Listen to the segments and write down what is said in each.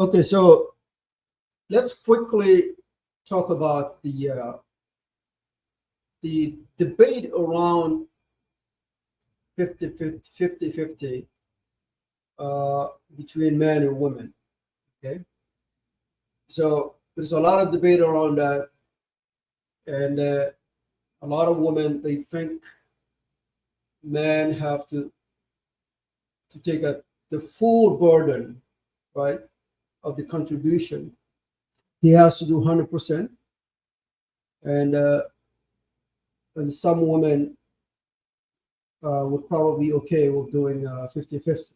Okay, so let's quickly talk about the debate around 50 uh, between men and women. Okay, so there's a lot of debate around that, and a lot of women they think men have to take the full burden, right, of the contribution. He has to do 100%, and some women would probably be okay with doing 50-50.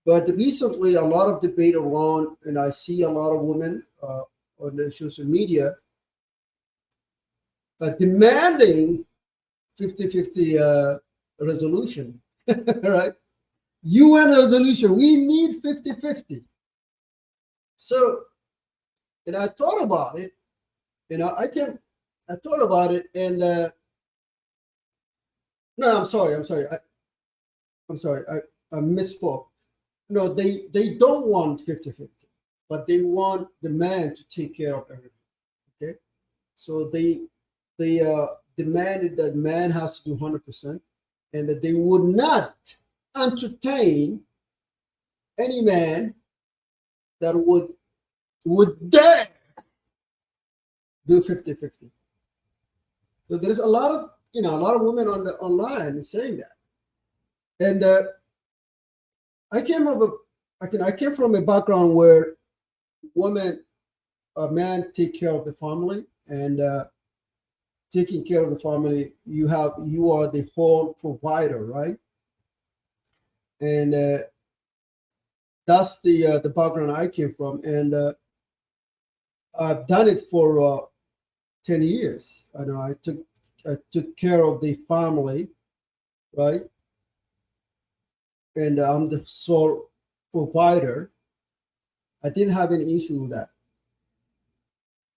But recently, a lot of debate around, and I see a lot of women on the social media demanding 50-50 resolution, right? UN resolution, we need 50-50. So, and I thought about it, I thought about it, and no, I'm sorry, I misspoke. No, they don't want 50-50, but they want the man to take care of everything. Okay, so they demanded that man has to do 100%, and that they would not entertain any man that would dare do 50-50. So there's a lot of women on the online saying that, and I came up with, I came from a background where women, a man take care of the family, and taking care of the family, you are the whole provider, right? And that's the background I came from, and I've done it for 10 years. And I took care of the family, right? And I'm the sole provider. I didn't have any issue with that.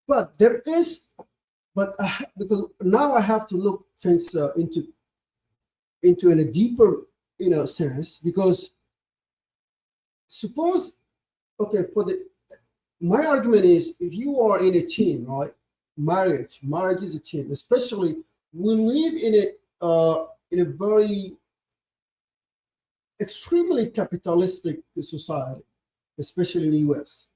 But there is, because now I have to look things into in a deeper, sense. Because suppose, okay, my argument is, if you are in a team, right? Marriage is a team. Especially we live in a very extremely capitalistic society, especially in the US.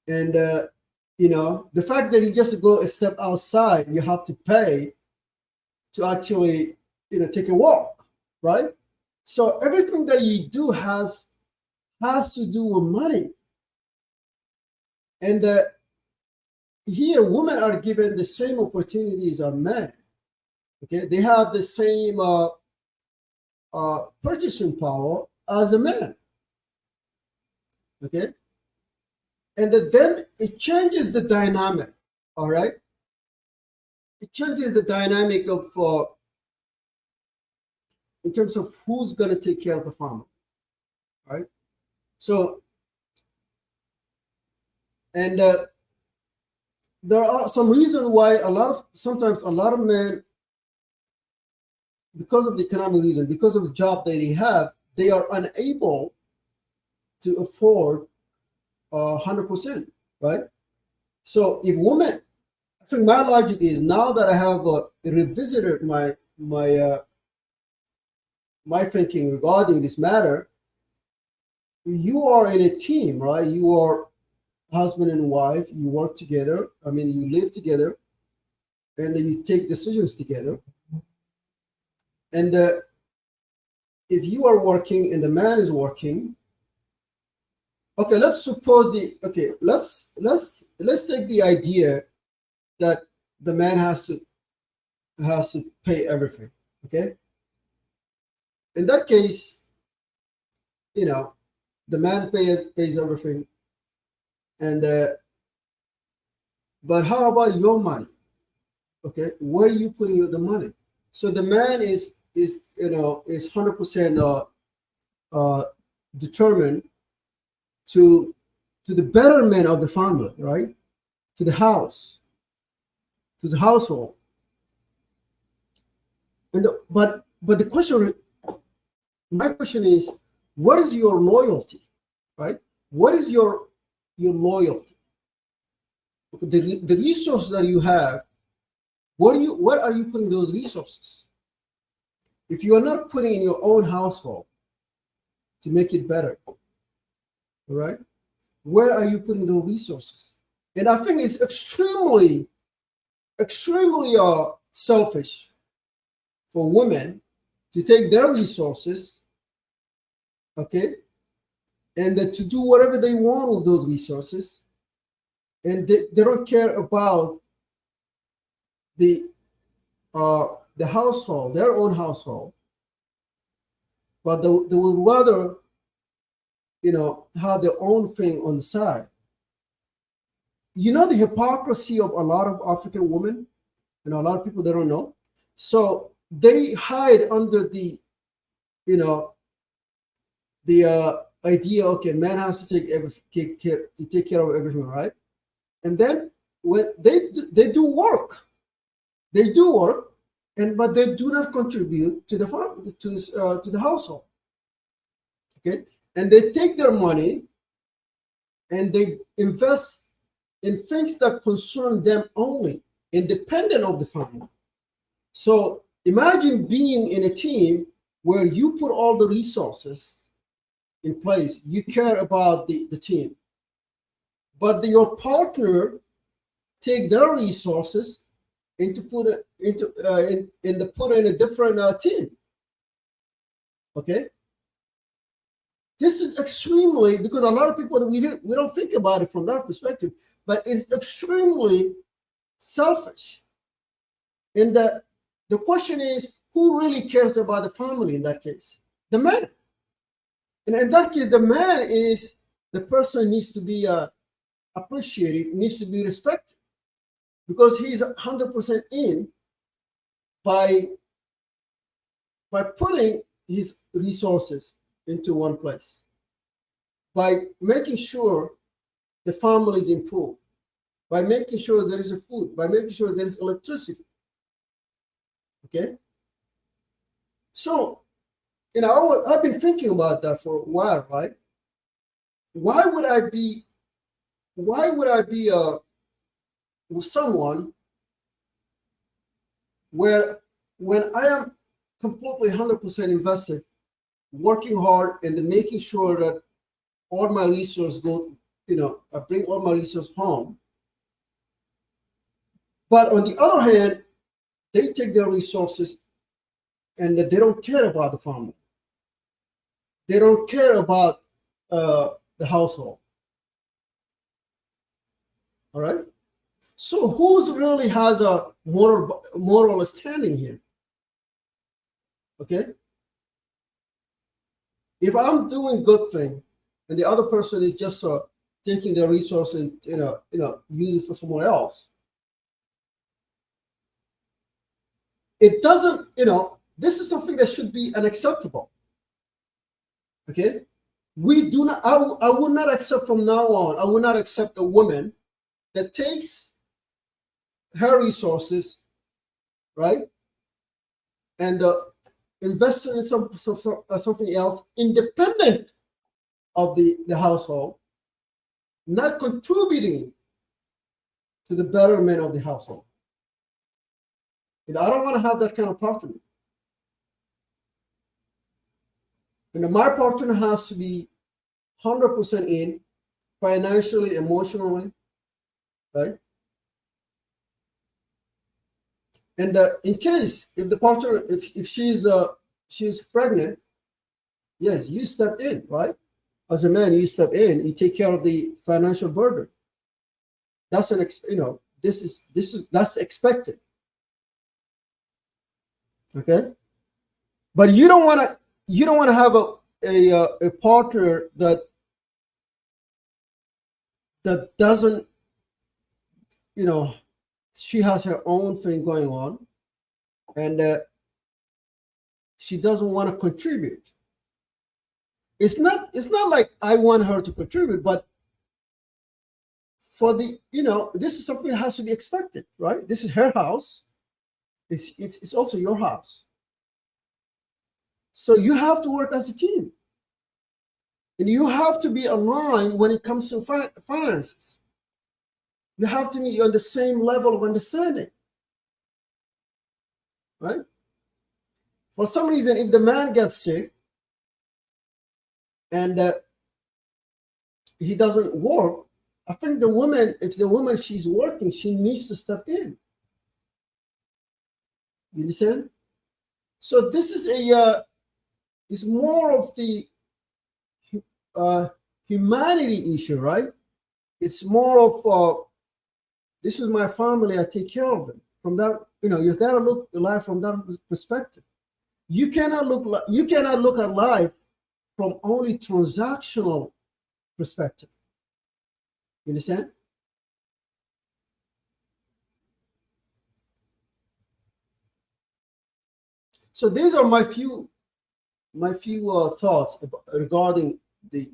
And the fact that you just go a step outside, you have to pay to actually take a walk, right? So everything that you do has to do with money. And here women are given the same opportunities as men. Okay, they have the same purchasing power as a man. Okay, and then it changes the dynamic. All right, it changes the dynamic of in terms of who's going to take care of the family. Right. So, and there are some reason why sometimes a lot of men, because of the economic reason, because of the job that they have, they are unable to afford 100%, right? So if women, I think my logic is, now that I have revisited my thinking regarding this matter, you are in a team, right? You are husband and wife, you work together. I mean, you live together, and then you take decisions together. And if you are working and the man is working, okay, let's take the idea that the man has to pay everything. Okay, in that case, the man pays everything, and but how about your money? Okay, where are you putting the money? So the man is 100% determined to the betterment of the family, right? To the house, to the household. And but the question, my question is, what is your loyalty, right? what is your loyalty? The resources that you have, what are you putting those resources? If you are not putting in your own household to make it better, all right, where are you putting those resources? And I think it's extremely selfish for women to take their resources, okay, and to do whatever they want with those resources, and they don't care about the household, their own household, but they would rather, have their own thing on the side. The hypocrisy of a lot of African women, a lot of people, they don't know. So they hide under the idea, okay, man has to take care of everything, right? And then when they do work, but they do not contribute to the farm, to the household. Okay, and they take their money and they invest in things that concern them only, independent of the family. So imagine being in a team where you put all the resources in place, you care about the team, but your partner take their resources and put in a different team. Okay, this is extremely, because a lot of people, we don't think about it from that perspective, but it's extremely selfish. And the question is, who really cares about the family in that case? The man. And in that case, the man is the person needs to be appreciated, needs to be respected, because he's 100% in by putting his resources into one place, by making sure the family is improved, by making sure there is a food, by making sure there is electricity. Okay, so I've been thinking about that for a while, right? Why would I be with someone where, when I am completely 100% invested, working hard and then making sure that all my resources go, I bring all my resources home, but on the other hand, they take their resources and they don't care about the family. They don't care about the household. All right. So who's really has a moral standing here? Okay. If I'm doing good thing and the other person is just taking their resource and using for someone else, it doesn't, this is something that should be unacceptable. Okay, we do not. I will not accept from now on. I will not accept a woman that takes her resources, right, and invests in something else independent of the household, not contributing to the betterment of the household. I don't want to have that kind of partner. And my partner has to be 100% in, financially, emotionally, right? And in case if the partner, if she's pregnant, yes, you step in, right? As a man, you step in, you take care of the financial burden. That's that's expected. Okay, but you don't want to have a partner that doesn't, she has her own thing going on, and she doesn't want to contribute. It's not like I want her to contribute, but for the, this is something that has to be expected, right? This is her house. It's also your house. So you have to work as a team. And you have to be aligned when it comes to finances. You have to be on the same level of understanding, right? For some reason, if the man gets sick and he doesn't work, I think the woman, if the woman she's working, she needs to step in. You understand? So this is is more of the uh, humanity issue, right? It's more of this is my family. I take care of them. From that, you gotta look at life from that perspective. You cannot look at life from only transactional perspective. You understand? So these are my few thoughts regarding the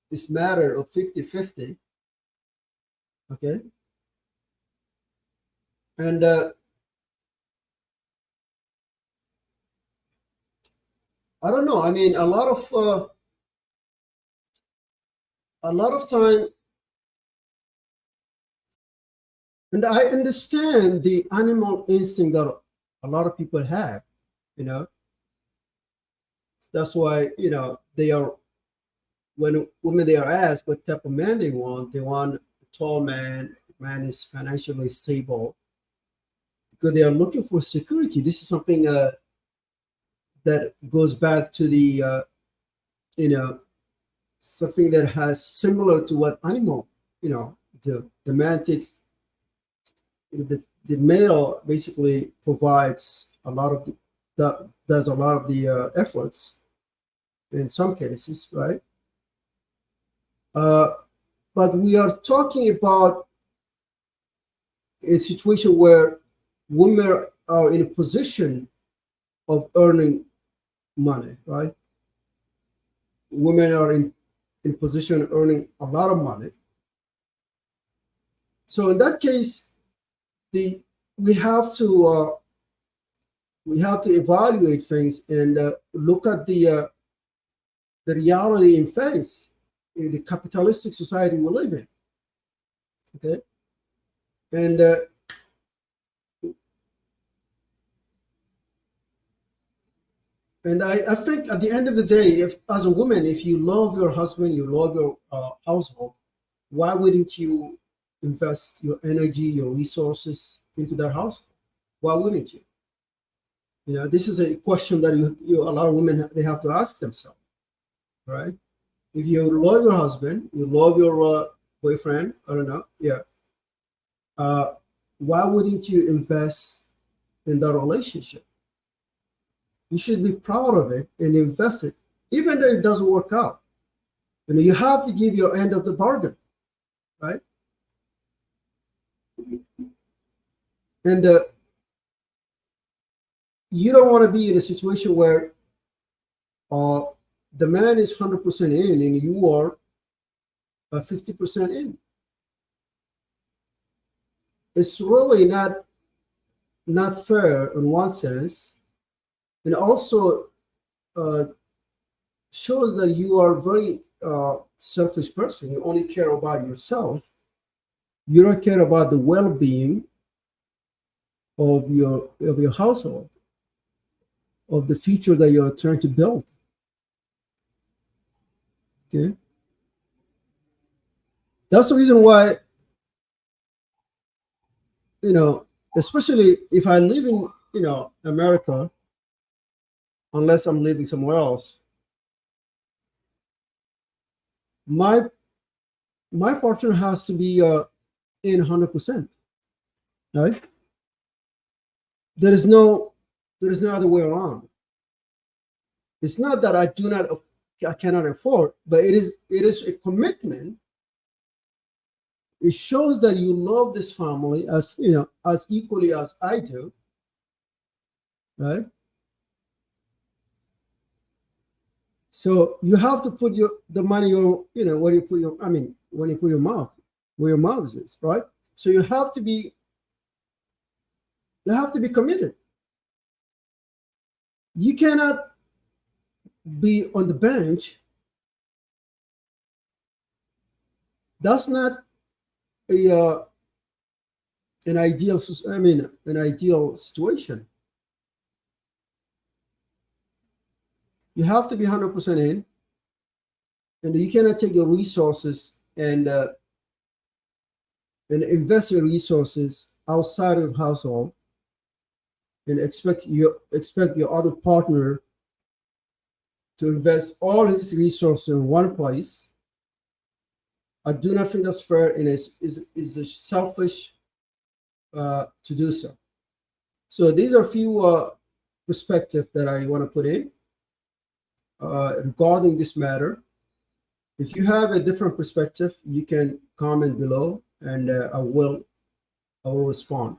this matter of 50-50. Okay. And I don't know. I mean, a lot of time, and I understand the animal instinct that a lot of people have. You know, that's why they are when women they are asked what type of man they want. They want a tall man. Man is financially stable because they are looking for security. This is something that goes back to the you know something that has similar to what animal do. The man takes the male basically provides a lot of does a lot of the efforts in some cases, right? uh, but we are talking about a situation where women are in a position of earning money, right? Women are in a position of earning a lot of money. So in that case, the we have to evaluate things and look at the reality in face in the capitalistic society we live in. Okay, and I think at the end of the day, if as a woman, if you love your husband, you love your household, why wouldn't you invest your energy, your resources into that household? Why wouldn't you? This is a question that a lot of women they have to ask themselves, right? If you love your husband, you love your boyfriend, I don't know, yeah. Uh, why wouldn't you invest in that relationship? You should be proud of it and invest it, even though it doesn't work out. You have to give your end of the bargain, right? And you don't want to be in a situation where uh, the man is 100% in and you are 50% in. It's really not fair in one sense, and also uh, shows that you are a very selfish person. You only care about yourself. You don't care about the well-being of your household, of the future that you're trying to build. Okay, that's the reason why especially if I live in America, unless I'm living somewhere else, my my partner has to be in 100%, right? There is no other way around. It's not that I cannot afford, but it is a commitment. It shows that you love this family as equally as I do, right? So you have to put the money when you put when you put your mouth where your mouth is, right? So you have to be committed. You cannot be on the bench That's not a an ideal. I mean, an ideal situation. You have to be 100% in, and you cannot take your resources and invest your resources outside of household and expect your other partner to invest all his resources in one place. I do not think that's fair, and is selfish to do so. So these are a few perspectives that I want to put in regarding this matter. If you have a different perspective, you can comment below, and I will respond.